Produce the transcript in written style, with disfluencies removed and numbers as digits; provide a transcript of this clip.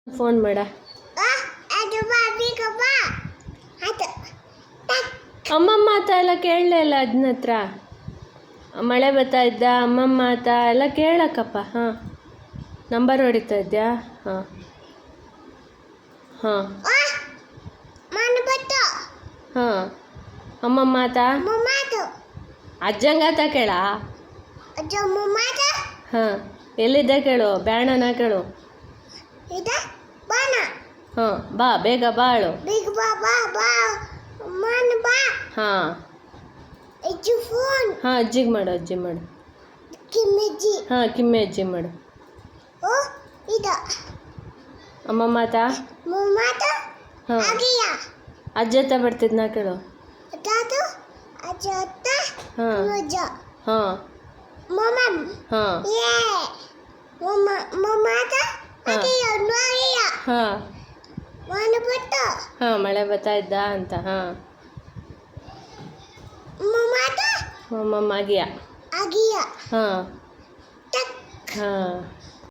Phone ಮಾಡ ಅಮ್ಮಮ್ಮ ಆತ ಎಲ್ಲ ಕೇಳಲೇ ಇಲ್ಲ ಅದನ್ನ ಹತ್ರ ಮಳೆ ಬರ್ತಾ ಇದ್ದ ಅಮ್ಮಮ್ಮ ಆತ ಎಲ್ಲ ಕೇಳಕ್ಕಪ್ಪ. ಹಾಂ, ನಂಬರ್ ಹೊಡಿತಾ ಇದ್ಯಾ? ಹಾಂ ಹಾಂ ಹಾಂ ಅಮ್ಮಮ್ಮ ಆತ ಅಜ್ಜಂಗಾತ ಕೇಳ. ಹಾಂ, ಎಲ್ಲಿದ್ದೆ ಕೇಳು, ಬ್ಯಾಣನ ಕೇಳು. ಹಾಂ, ಬಾ ಬೇಗ ಬಾಳು. ಹಾಂ ಹಾಂ, ಅಜ್ಜಿಗೆ ಮಾಡು, ಅಜ್ಜಿ ಮಾಡು. ಹಾಂ, ಕಿಮ್ಮೆ ಅಜ್ಜಿ ಮಾಡು. ಅಮ್ಮಮ್ಮ ಆತ. ಹಾಂ, ಅಜ್ಜತ್ತ ಬರ್ತಿದ್ನ ಕೇಳು. ಹಾಂ ಹಾಂ ಹಾಂ ಹಾಂ ಹಾಂ, ಮಳೆ ಬರ್ತಾ ಇದ್ದ ಅಂತ. ಹಾಂ, ಅಮ್ಮಮ್ಮ ಆಗಿಯ. ಹಾಂ ಹಾಂ